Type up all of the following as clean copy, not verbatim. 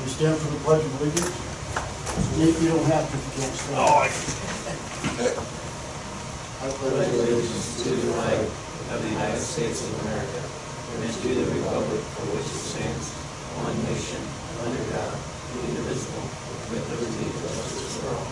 We stand for the pledge of allegiance. Nate, you don't have to if you can't stand. I pledge allegiance to the flag of the United States of America and to the republic for which it stands, one nation, under God, indivisible, with liberty and justice for all.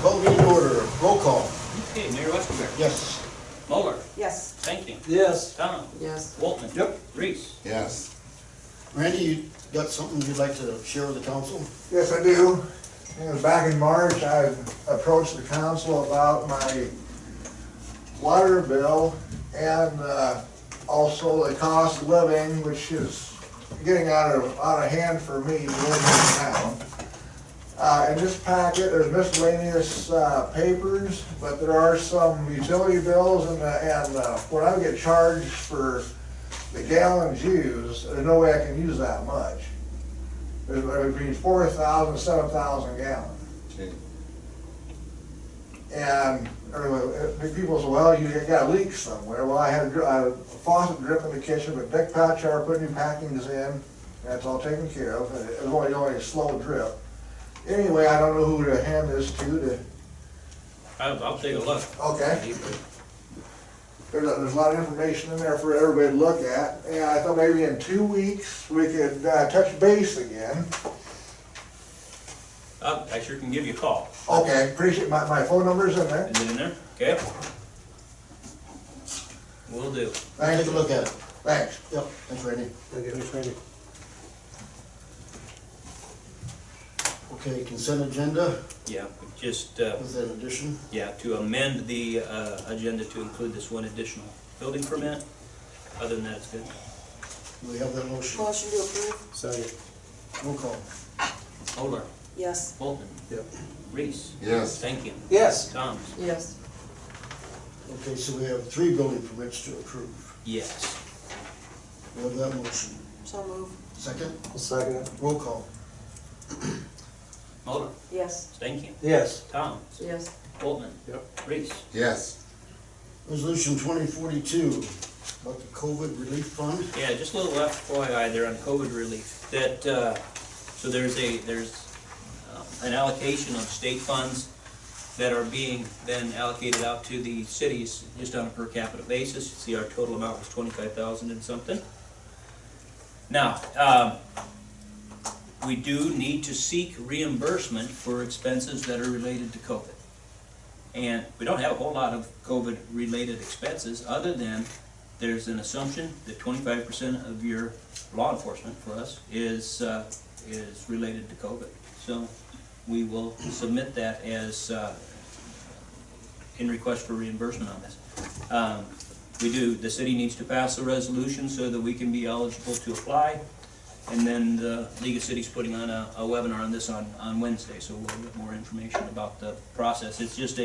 Call meeting order. Roll call. Okay, Mayor Westerberg. Yes. Muller. Yes. Stankin. Yes. Tom. Yes. Waltman. Yep. Reese. Yes. Randy, you got something you'd like to share with the council? Yes, I do. Back in March, I approached the council about my water bill and also the cost of living, which is getting out of hand for me living in town. In this packet, there's miscellaneous papers, but there are some utility bills and when I get charged for the gallons used, there's no way I can use that much. There's between 4,000 and 7,000 gallons. Okay. And people say, well, you got leaks somewhere. Well, I had a faucet drip in the kitchen, but Dick Patchar put new packings in. That's all taken care of. It was only a slow drip. Anyway, I don't know who to hand this to. I'll take a look. Okay. There's a lot of information in there for everybody to look at. And I thought maybe in 2 weeks we could touch base again. I sure can give you a call. Okay, appreciate my phone number's in there. Is it in there? Okay. Will do. Thank Take a you. look at it. Thanks. Yep, thanks, Randy. Thanks, Randy. Okay, consent agenda Yeah, just, with an addition. yeah, to amend the agenda to include this one additional building permit. Other than that, it's good. Do we have that motion? Motion to approve? Second. Roll call. Muller. Yes. Waltman. Yep. Reese. Yes. Stankin. Yes. Tom. Yes. Okay, so we have 3 building permits to approve. Yes. We have that motion. So move. Second, I'll second it. roll call. Muller. Yes. Stankin. Yes. Tom. Yes. Waltman. Yep. Reese. Yes. Resolution 2042, about the COVID relief fund. Yeah, just a little FYI there on COVID relief. That so there's an allocation of state funds that are being then allocated out to the cities just on a per capita basis. You see, our total amount was 25,000 and something. Now, we do need to seek reimbursement for expenses that are related to COVID. And we don't have a whole lot of COVID-related expenses, other than there's an assumption that 25% of your law enforcement for us is related to COVID. So we will submit that as in request for reimbursement on this. The city needs to pass a resolution so that we can be eligible to apply. And then the League of Cities putting on a webinar on this on Wednesday, so we'll get more information about the process. It's just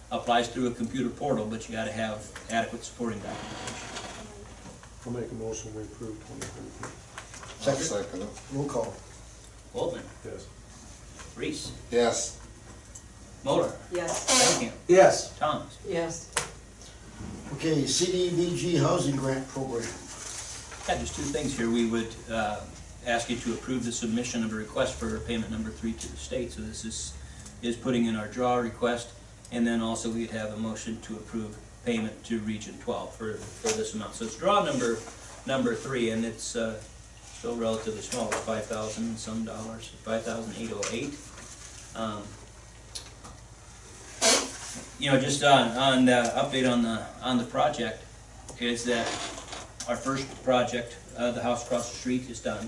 applies through a computer portal, but you gotta have adequate supporting documentation. I'll make a motion to approve 2023. I'll Second, second it. roll call. Waltman. Yes. Reese. Yes. Muller. Yes. Stankin. Yes. Thomas. Yes. Okay, CDBG housing grant program. Yeah, just 2 things here. We would ask you to approve the submission of a request for payment number 3 to the state. So this is putting in our draw request, and then also we'd have a motion to approve payment to Region 12 for this amount. So it's draw number 3, and it's still relatively small, it's $5,000 and some dollars, $5,808. You know, just on the update on the project is that our first project, the house across the street, is done.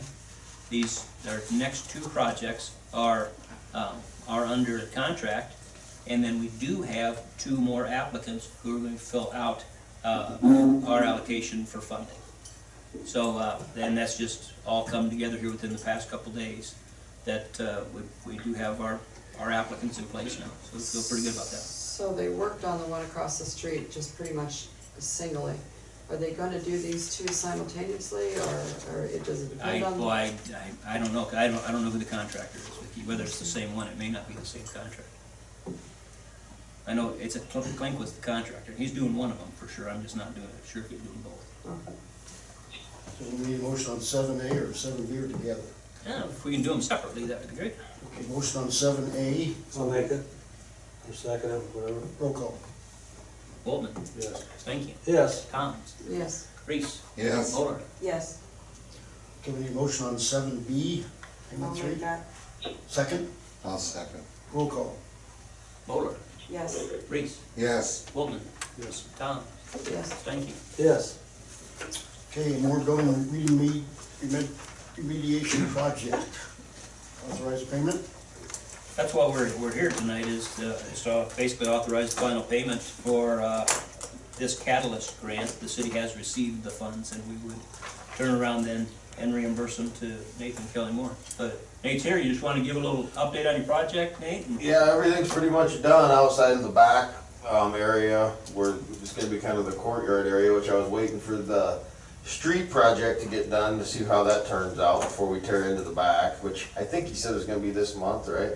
Our next 2 projects are under contract, and then we do have 2 more applicants who are going to fill out our allocation for funding. So, and that's just all come together here within the past couple days. That we do have our applicants in place now, so we feel pretty good about that. So they worked on the one across the street just pretty much singly. Are they gonna do these 2 simultaneously, or it doesn't depend on? I don't know. I don't know who the contractor is, Vicki. Whether it's the same one, it may not be the same contractor. I know it's a Klink was the contractor. He's doing one of them for sure. I'm just not sure if he's doing both. Okay. So we need a motion on 7A or 7B or together. Yeah, if we can do them separately, that would be great. Okay, motion on 7A, I'll make it. Or second it, whatever. roll call. Walden, Yes. Stankin, Yes. Thomas, Yes. Reese, Yes. Moller, Yes. Okay, we need a motion on 7B, I'll payment make 3. that. Second, I'll second. roll call. Moller, Yes. Reese, Yes. Walden, Yes. Thomas, Yes. Stankin. Yes. Okay, Moore Building remediation project. Authorized payment? That's why we're here tonight, is to basically authorize the final payment for this catalyst grant. The city has received the funds, and we would turn around then and reimburse them to Nathan Kelly Moore. But Nate's here, you just want to give a little update on your project, Nate? And- Yeah, everything's pretty much done outside of the back area, where it's gonna be kind of the courtyard area, which I was waiting for the street project to get done to see how that turns out before we tear into the back, which I think he said was gonna be this month, right?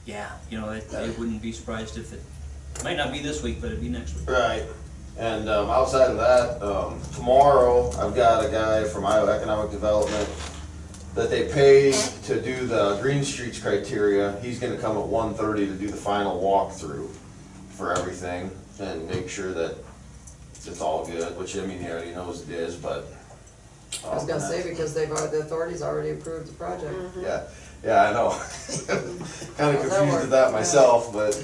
Yeah, you know, I wouldn't be surprised if it might not be this week, but it'd be next week. Right. And outside of that, tomorrow, I've got a guy from Iowa Economic Development that they paid to do the Green Streets criteria. He's gonna come at 1:30 to do the final walkthrough for everything and make sure that it's all good, which, I mean, he already knows it is, but. I was gonna say, because the authorities already approved the project. Yeah, yeah, I know. Kinda That confused worked, with that yeah. myself, but,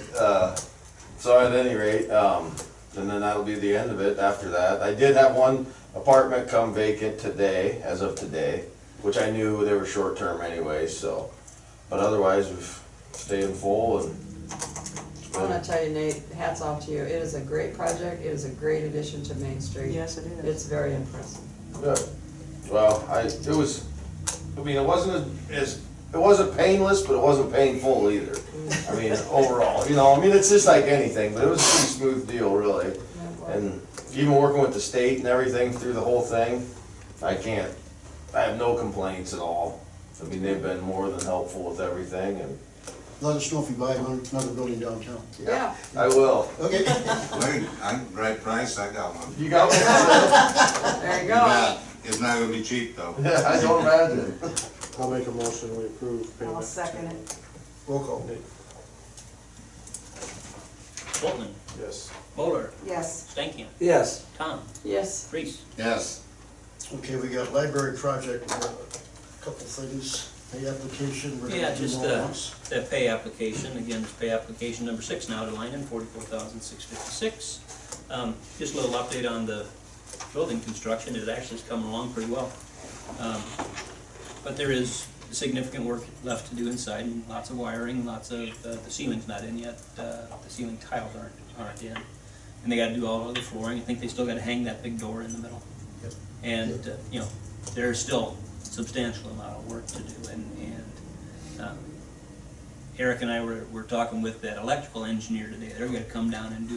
so at any rate, and then that'll be the end of it after that. I did have one apartment come vacant today, as of today, which I knew they were short-term anyway, so. But otherwise, we've stayed full and. I wanna tell you, Nate, hats off to you. It is a great project. It is a great addition to Main Street. Yes, it is. It's very impressive. Good. Well, it wasn't painless, but it wasn't painful either. I mean, overall, you know, I mean, it's just like anything, but it was a pretty smooth deal, really. And even working with the state and everything through the whole thing, I have no complaints at all. I mean, they've been more than helpful with everything, and Let us know if you buy another building downtown. Yeah. I will. Okay. Wait, right price, I got one. You got one? There you You go. bet. It's not gonna be cheap though. Yeah, I don't imagine. I'll make a motion, we approve payment. I'll second it. Roll call. Walden, Yes. Moller, Yes. Stankin, Yes. Tom, Yes. Reese. Yes. Okay, we got library project, a couple things, pay application. we're gonna Yeah, do just all at once. the pay application, again, it's pay application number 6 now to Lyman, $44,656. Just a little update on the building construction, it actually is coming along pretty well. But there is significant work left to do inside, and lots of wiring, lots of, the ceiling's not in yet, the ceiling tiles aren't in. And they gotta do all of the flooring, I think they still gotta hang that big door in the middle. Yep. And, you know, there's still substantial amount of work to do, and Eric and I were talking with that electrical engineer today. They're gonna come down and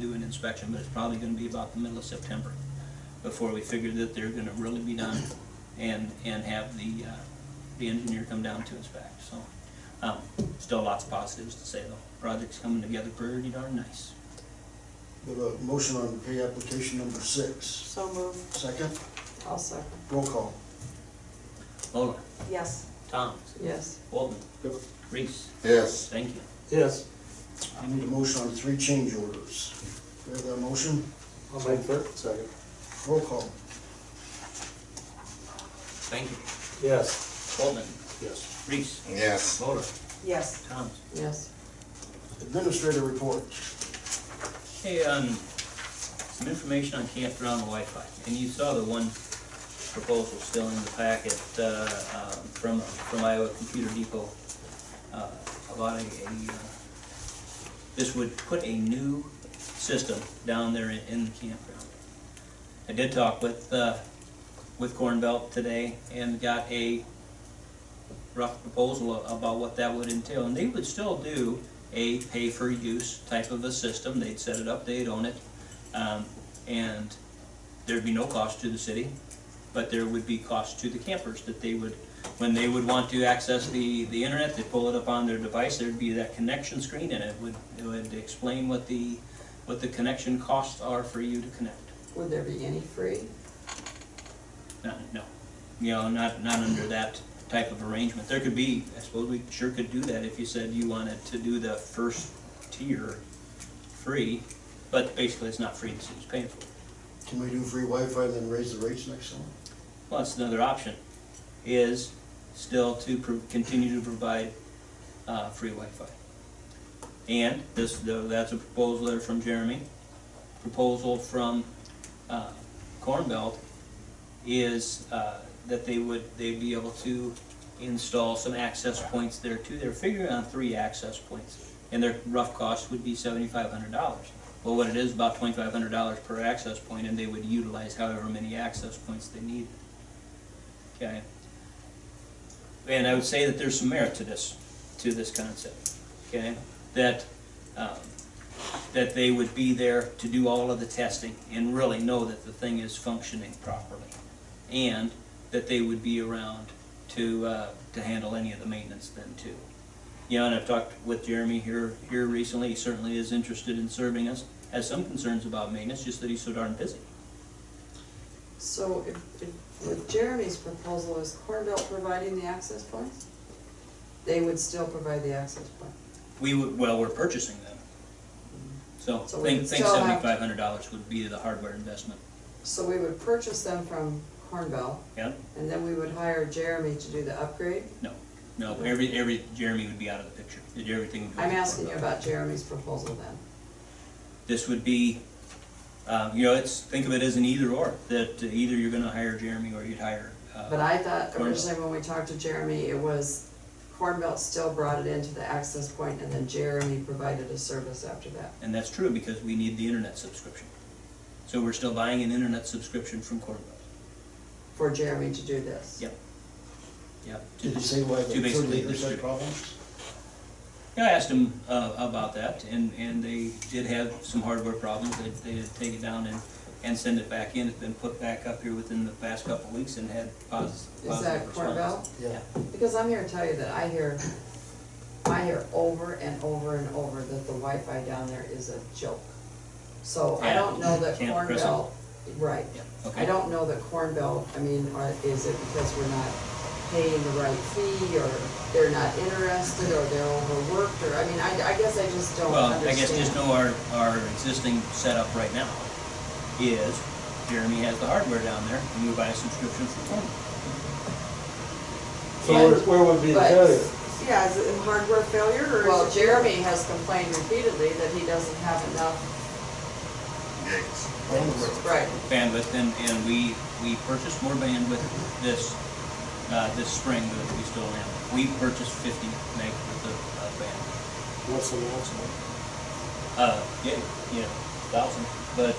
do an inspection, but it's probably gonna be about the middle of September before we figure that they're gonna really be done and have the engineer come down to inspect, so. Still lots of positives to say though. Project's coming together pretty darn nice. We have a motion on pay application number 6. So moved. Second, I'll second. roll call. Moller, Yes. Thomas, Yes. Walden, Yep. Reese, Yes. thank you. Yes. I need a motion on 3 change orders. Do we have that motion? I'll make that. Second. Roll call. Thank you. Yes. Walden, Yes. Reese, Yes. Moller, Yes. Thomas. Yes. Administrator report. Hey, some information on campground Wi-Fi, and you saw the one proposal still in the packet, from Iowa Computer Depot, about this would put a new system down there in the campground. I did talk with Corn Belt today and got a rough proposal about what that would entail, and they would still do a pay-for-use type of a system. They'd set it up, they'd own it, and there'd be no cost to the city, but there would be cost to the campers that they would, when they would want to access the internet, they'd pull it up on their device, there'd be that connection screen, and it would explain what the connection costs are for you to connect. Would there be any free? No, you know, not under that type of arrangement. There could be, I suppose we sure could do that if you said you wanted to do the first tier free, but basically it's not free, the city's paying for it. Can we do free Wi-Fi and then raise the rates next summer? Well, that's another option, is still to continue to provide free Wi-Fi. And that's a proposal there from Jeremy. Proposal from Corn Belt is that they'd be able to install some access points there too. They're figuring on 3 access points, and their rough cost would be $7,500. Well, what it is, about $2,500 per access point, and they would utilize however many access points they needed. Okay. And I would say that there's some merit to this concept. Okay, that they would be there to do all of the testing and really know that the thing is functioning properly, and that they would be around to handle any of the maintenance then too. You know, and I've talked with Jeremy here recently. He certainly is interested in serving us. Has some concerns about maintenance, just that he's so darn busy. So if with Jeremy's proposal, is Corn Belt providing the access points? They would still provide the access point. We're purchasing them. So So we think would still have to- $7,500 would be the hardware investment. So we would purchase them from Corn Belt, Yeah? and then we would hire Jeremy to do the upgrade? No, every Jeremy would be out of the picture. Everything would go I'm to asking you Corn Belt. about Jeremy's proposal then. This would be, you know, think of it as an either or, that either you're gonna hire Jeremy or you'd hire, But I thought Corn Belt. originally when we talked to Jeremy, it was Corn Belt still brought it into the access point, and then Jeremy provided a service after that. and that's true because we need the internet subscription. So we're still buying an internet subscription from Corn Belt. For Jeremy to do this. Yep. Yep. Did you say why the To basically 38% distribute. problems? Yeah, I asked them about that, and they did have some hardware problems. They had taken it down and send it back in. It's been put back up here within the past couple of weeks and had positive Is that Corn response. Belt? Yeah. Because I'm here to tell you that I hear over and over and over that the Wi-Fi down there is a joke. So I Yeah. don't know that Camp Corn Crescent? Belt, right. Yeah, okay. I don't know that Corn Belt, I mean, is it because we're not paying the right fee, or they're not interested, or they're overworked, or, I mean, I guess I just don't Well, understand. I guess just know our existing setup right now is Jeremy has the hardware down there, and we buy a subscription from Corn. So where would be the But- failure? Yeah, is it a hardware failure or? Well, is it- Jeremy has complained repeatedly that he doesn't have enough, Gigs. right. Bandwidth, and we purchased more bandwidth this spring that we still have. We purchased 50 meg worth of bandwidth. What's the maximum? Yeah, 1,000, but,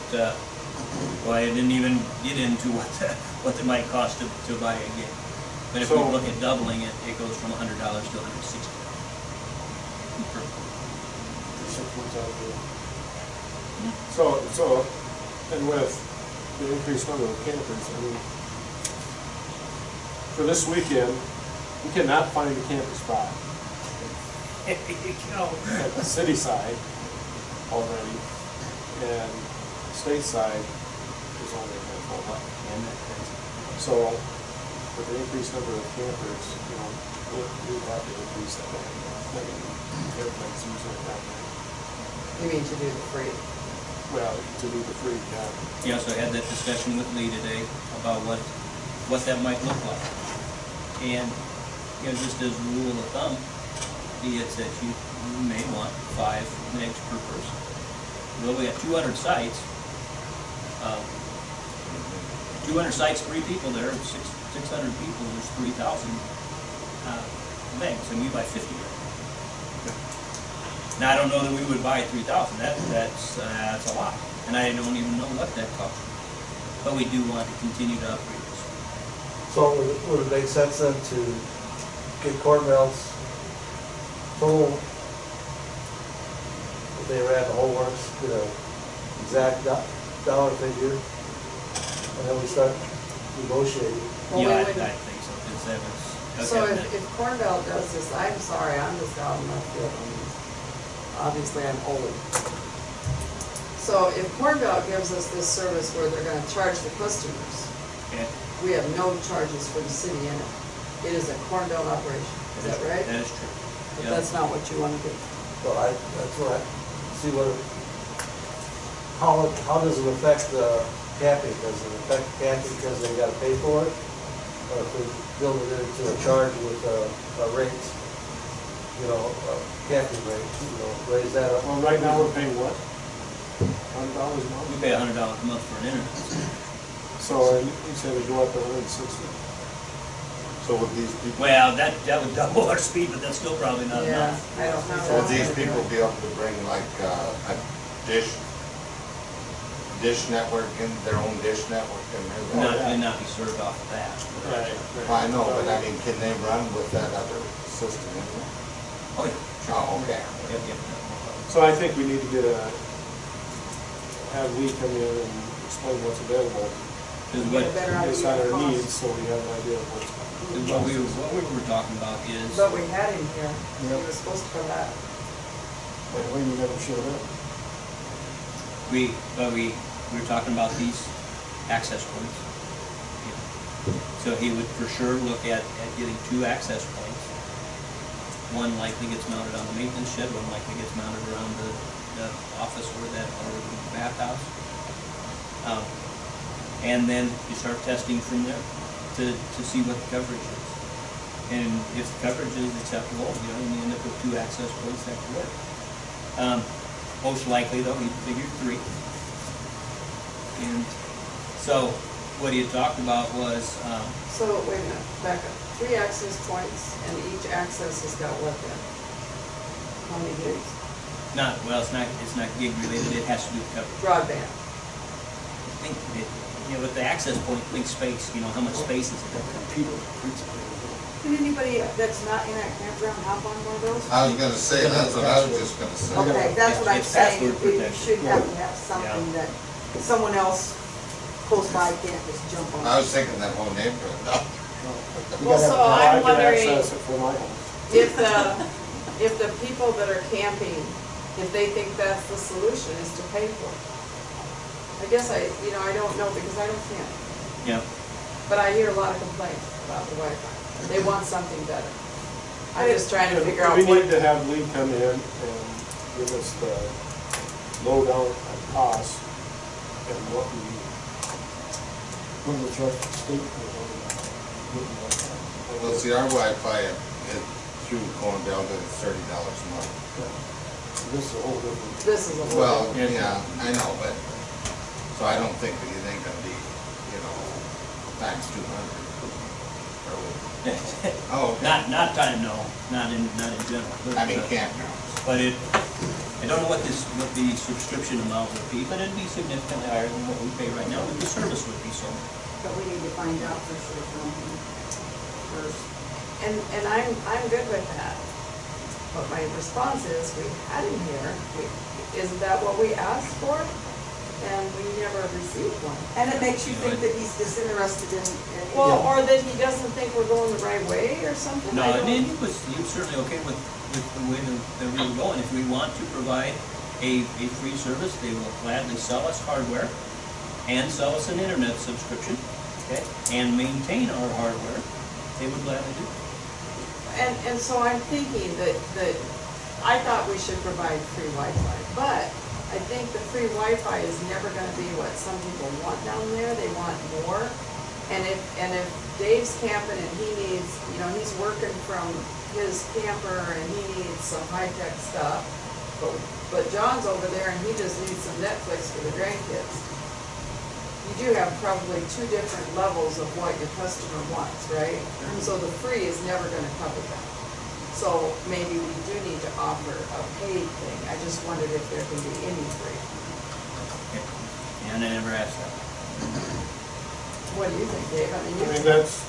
well, I didn't even get into what it might cost to buy a gig. But if we So- look at doubling it, it goes from $100 to $160. So, and with the increased number of campers, I mean, for this weekend, we cannot find a camper spot There you go. at the city side already, and state side is only a handful left. And that's, So, with the increased number of campers, you know, we'd have to increase that. I mean, everybody's using it that way. You mean to do the free? Well, to do the free, yeah. yeah, so I had that discussion with Lee today about what that might look like. And, you know, just as a rule of thumb, it's that you may want 5 megs per person. Well, we have 200 sites. 200 sites, 3 people there, 600 people, there's 3,000 megs, and we buy 50 megs. Now, I don't know that we would buy 3,000, that's a lot, and I don't even know what that costs. But we do want to continue to upgrade this. So would it make sense then to get Corn Belt's total, if they ran the whole works, get an exact dollar figure, and then we start negotiating? Well, we Yeah, I wouldn't- think so, because that was. So okay, if Corn Belt does this, I'm sorry, I'm just out in left field on this. Obviously, I'm old. So if Corn Belt gives us this service where they're gonna charge the customers, okay. we have no charges for the city in it. It is a Corn Belt operation, is that right? That is true. But Yeah. that's not what you wanna do. Well, that's what see what, how does it affect the camping? Does it affect camping because they gotta pay for it? Or if we build it into a charge with a rate, you know, a camping rate, you know, raise that up? Well, right now we're paying what? $100 a We month? pay $100 a month for an internet. So, and you said we go up to 160? So would these people, Well, that would double our speed, but that's still probably not Yeah, enough. I don't know. so would these people be able to bring like, a dish network in, their own dish network in there? Not be served off of that. Right. Well, I know, but I mean, can they run with that other system in there? Oh, yeah. Oh, okay. Yep, yep. No problem. So I think we need to have Lee come in and explain what's available, Because Get a better based idea on of our cost. needs, so we have an idea of what's. what we were talking about is, But we had him here, he was supposed to come back. Wait, you never showed up. we were talking about these access points. So he would for sure look at getting 2 access points. One likely gets mounted on the maintenance shed, one likely gets mounted around the office or the bathhouse. And then you start testing from there to see what the coverage is. And if the coverage is acceptable, you know, you end up with 2 access points that can work. Most likely though, he figured 3. And so what he had talked about was, So, wait a minute, back up. 3 access points, and each access has got what then? How many gigs? it's not gig related, it has to do with coverage. Broadband. I think with the access point, think space, you know, how much space is it? Can anybody that's not in that campground hop on one of those? I was gonna say, that's what I was just gonna say. Okay, that's what I'm It's saying, password you protected. should have to have something that someone else close by can't just jump on. I was thinking that whole neighborhood, no. Well, so Now I I'm can wondering access it from my house. if the people that are camping, if they think that's the solution, is to pay for it. I guess I don't know because I don't camp, Yeah, but I hear a lot of complaints about the Wi-Fi. They want something better. I'm just trying to figure out We what. need to have Lee come in and give us the lowdown on costs and what we. When the truck state. Well, see, our Wi-Fi through Corn Belt is $30 a month. This is a whole different. This is a whole. Well, Yeah. yeah, I know, but, so I don't think that it ain't gonna be, times 200. Or would- Oh, okay. not time, no, not in general. I mean, campgrounds. But I don't know what the subscription amount would be, but it'd be significantly higher than what we pay right now, but the service would be so. But we need to find out for sure from him first. And I'm good with that. But my response is, we had him here, isn't that what we asked for? And we never received one. And it makes you think that he's disinterested in. Well, or that he doesn't think we're going the right way or something, No, I I mean, don't. he was certainly okay with the way that we were going. If we want to provide a free service, they will gladly sell us hardware and sell us an internet subscription, okay, and maintain our hardware. They would gladly do. And so I'm thinking that I thought we should provide free Wi-Fi, but I think the free Wi-Fi is never gonna be what some people want down there, they want more. And if Dave's camping and he needs, he's working from his camper and he needs some high-tech stuff, but John's over there and he just needs some Netflix for the grandkids. You do have probably 2 different levels of what your customer wants, right? So the free is never gonna cover that. So maybe we do need to offer a paid thing. I just wondered if there can be any free. And I never asked that. What do you think, Dave? I mean, That's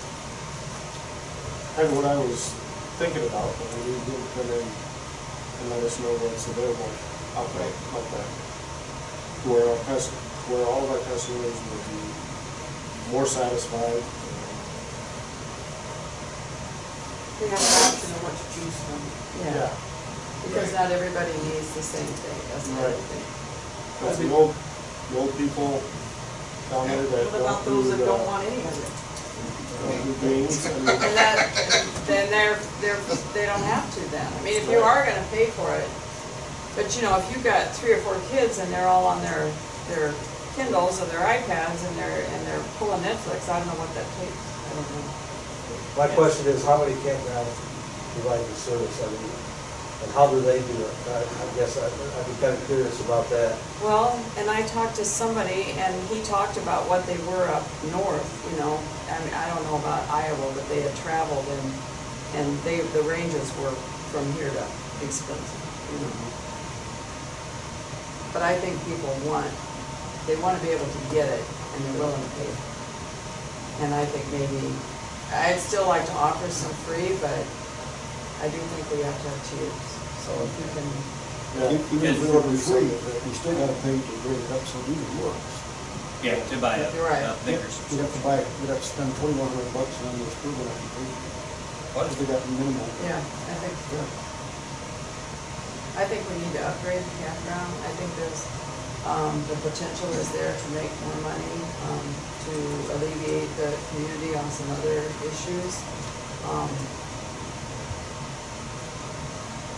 kind of what I was thinking about, but we didn't come in and let us know what's available out there like that. Where all of our customers would be more satisfied. we have an option of what to choose from. Yeah. Because not everybody needs the same thing, that's the other Right. thing. That's the old people down there that What about don't those that do, don't want any of it? The greens, I mean, And that, then they don't have to then. I mean, if you are gonna pay for it, but you know, if you've got 3 or 4 kids and they're all on their Kindles or their iPads and they're pulling Netflix, I don't know what that takes. I don't know. My question is, how many campgrounds provide the service? I mean, and how do they do it? I guess I'd be kind of curious about that. Well, and I talked to somebody and he talked about what they were up north, you know. I mean, I don't know about Iowa, but they had traveled and the ranges were from here to expensive, you know. But I think people they want to be able to get it and they're willing to pay. And I think maybe, I'd still like to offer some free, but I do think we have to have tiers. So if you can, even if we order free, we still gotta pay to bring it up so we can work. Yeah, to buy a You're right. bigger We'd have to buy, we'd have to spend $2,100 and then they're still gonna have to pay. What? Because they got the minimum. yeah, I think we need to upgrade the campground. I think there's, the potential is there to make more money, to alleviate the community on some other issues.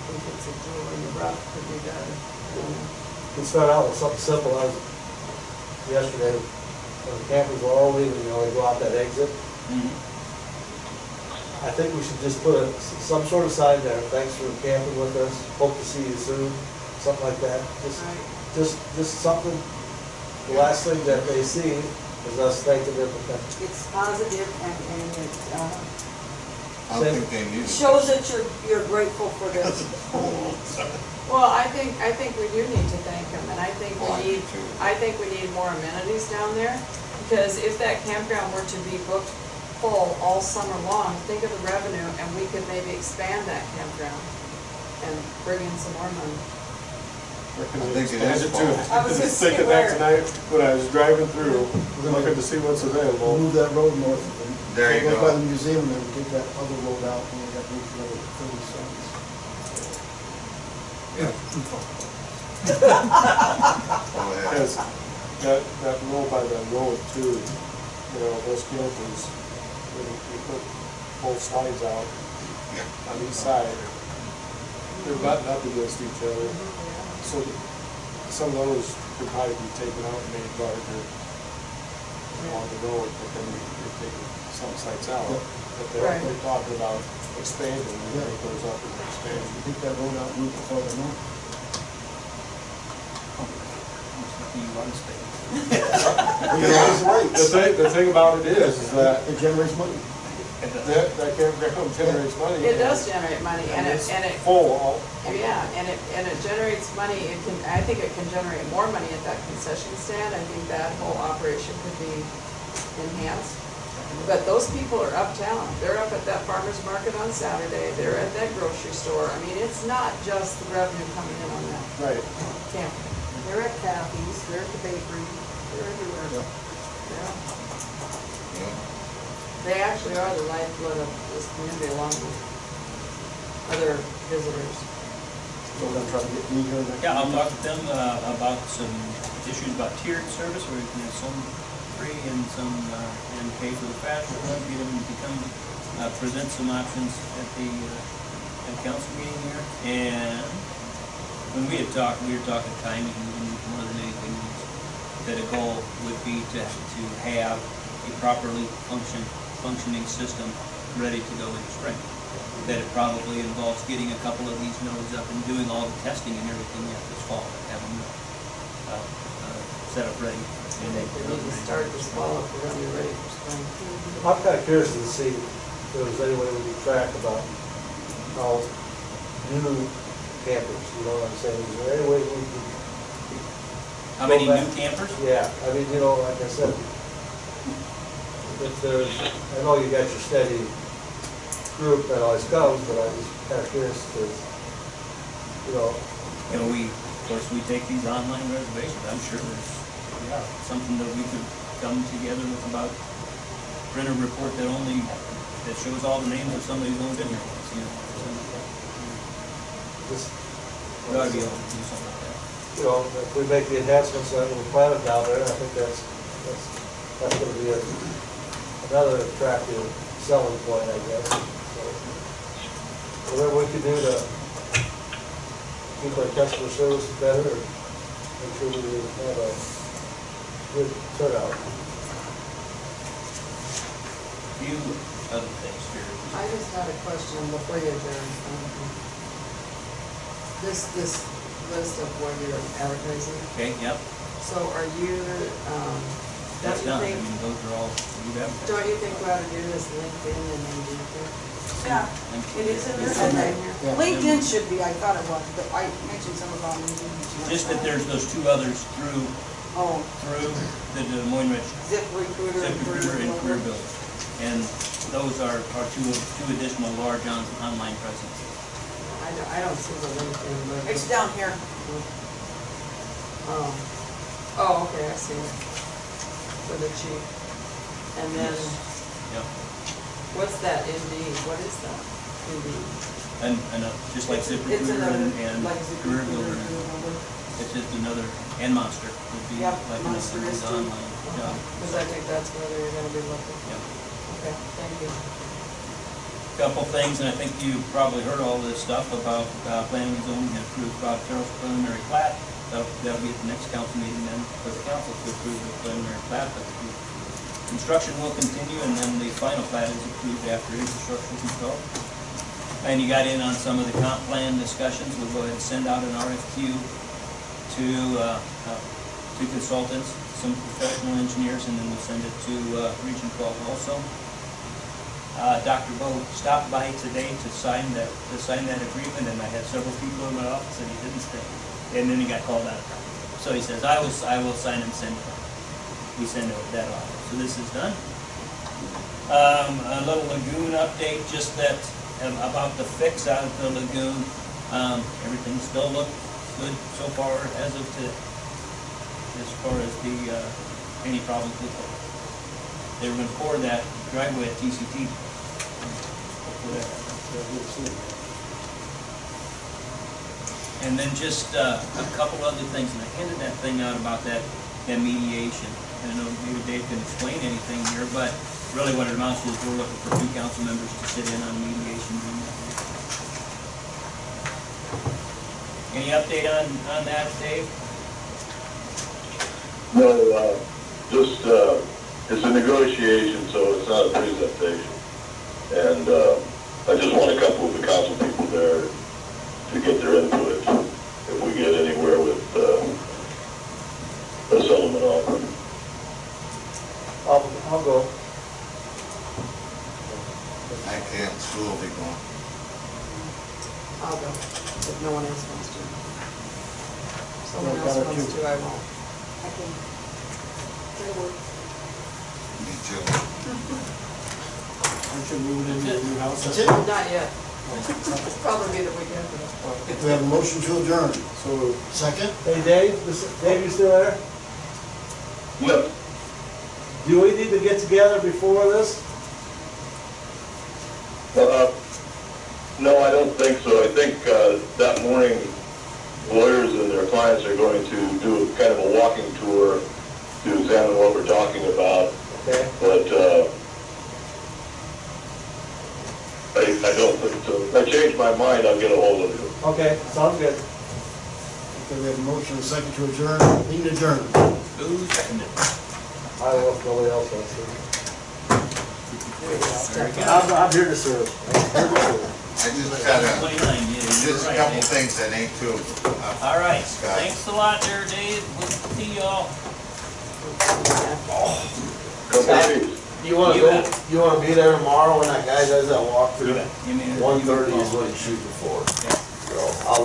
I think it's a jewel in the rough, could be better. We start out with something simple. I was yesterday, when the campers were all leaving, you know, they go out that exit. I think we should just put some sort of sign there, thanks for camping with us, hope to see you soon, something like that. Just something, the last thing that they see is us thanking them for that. It's positive and it I don't think they need it. shows that you're grateful for this. Well, I think we do need to thank them, and I think Well, I we do need, too. I think we need more amenities down there, because if that campground were to be booked full all summer long, think of the revenue, and we could maybe expand that campground and bring in some more money. I think it is too. full. I was Just gonna thinking say that tonight when I was driving through, We're gonna looking to see what's We'll available. move that road north. And There you go go. by the museum and then take that other road out and we got room for another 30 cents. Go ahead. Because that road by the road too, you know, those campers, when you put both sides out on each side, they're butting up against each other. So some of those could probably be taken out and made larger along the road, but then you're taking some sites out. But Right. they're talking about expanding, and it goes up and expanding. Take that road out and move it farther north. You want to stay. The thing about it is that It generates money. that campground generates money. It does generate money, and it, Full all. yeah, and it generates money, I think it can generate more money at that concession stand. I think that whole operation could be enhanced. But those people are uptown, they're up at that farmer's market on Saturday, they're at that grocery store. I mean, it's not just the revenue coming in on that Right. camp. They're at Kathy's, they're at the bakery, they're everywhere. Yeah. Yeah. They actually are the lifeblood of this community along with other visitors. So we're gonna try to get me here next. Yeah, I'll week. talk with them about some issues about tiered service, where you can have some free and some, and pay for the fashion, get them to come, present some options at the, at council meeting here. And when we had talked, we were talking timing more than anything, that a goal would be to have a properly functioning system ready to go in spring. That it probably involves getting a couple of these nodes up and doing all the testing and everything yet this fall, and have them set up ready. I think we need to start this fall if we're gonna be ready for spring. I'm kind of curious to see if there was any way we could track about how new campers, you know what I'm saying? Is there any way we could? How many go new back? campers? Yeah, I mean, you know, like I said, if there's, I know you got your steady group that always comes, but I'm just kind of curious to, you know, You know, of course, we take these online reservations, I'm sure there's, yeah, something that we could come together with about, print a report that shows all the names of somebody who's only been here once, you know. just, We ought to be able to do something like that. you know, if we make the enhancements that we're planning down there, I think that's gonna be a another attractive selling point, I guess. So, whatever we can do to keep our customer service better, or make sure we have a good turnout. Few other things here. I just had a question before you adjourn. This list of what you're advertising, Okay, yep, so are you, that's don't done. I you mean, think, those are all, you have. don't you think we ought to do this LinkedIn and Indeed thing? Yeah, it is in It's there. in Okay. there. LinkedIn should be, I thought it was, but I mentioned some about LinkedIn. Just that there's those two others through Oh, the Des Moines Register. ZipRecruiter and ZipRecruiter and Career Career Builder. Builder. And those are two additional large online presences. I don't see the LinkedIn logo. It's down here. Oh, okay, I see it. For the chief. And then, Yep. what's that Indeed? What is that? Indeed. And just like It's ZipRecruiter another, and like Career ZipRecruiter. Builder, it's just another, and Monster would be Yep, like Monster another is too. online job. Because I think that's where you're gonna be looking. Yep. Okay, thank you. Couple things, and I think you probably heard all this stuff about planning and zoning and approved Bob Terrell's preliminary plat. That'll be at the next council meeting then for the council to approve the preliminary plat. But the construction will continue, and then the final plat is approved after infrastructure is installed. And you got in on some of the comp plan discussions. We'll go ahead and send out an RFQ to consultants, some professional engineers, and then we'll send it to Region 12 also. Dr. Bo stopped by today to sign that agreement, and I had several people in my office, and he didn't stay. And then he got called out of town. So he says, I will sign and send it on. We send that off. So this is done. A little lagoon update, just that, about the fix out of the lagoon. Everything still looks good so far as of today, as far as any problems with it. They were gonna pour that driveway at TCT. And then just a couple other things, and I handed that thing out about that mediation. And I know maybe Dave can explain anything here, but really what it amounts to is we're looking for 2 council members to sit in on mediation. Any update on that, Dave? No, just, it's a negotiation, so it's not a presentation. And I just want a couple of the council people there to get their input if we get anywhere with a settlement offer. I'll go. I can't, school will be going. I'll go, if no one else wants to. If someone No, else better wants too. to, I won't. I can. It'll work. Me too. Aren't you moving into your new house? That's it? Not yet. It's probably be the weekend for that. We have a motion to adjourn. So, Second? Hey, Dave, Dave, you still there? Yep. Do we need to get together before this? No, I don't think so. I think that morning, lawyers and their clients are going to do kind of a walking tour to examine what we're talking about. Okay. But I don't think so. If I change my mind, I'll get a hold of you. Okay, sounds good. Okay, we have a motion and a second to adjourn. Meeting adjourned. Who seconded? I don't know if nobody else wants to. Very good. I'm here to serve. I'm here to serve. I just got 29, yeah, you're just a right, couple Dave. things that ain't too. All right, Scott. thanks a lot there, Dave. We'll see y'all. Couple of these. You wanna You go, bet. you wanna be there tomorrow when that guy does that walkthrough? You bet. Give me a- 1:30 is what he's shooting for. Yeah. So I'll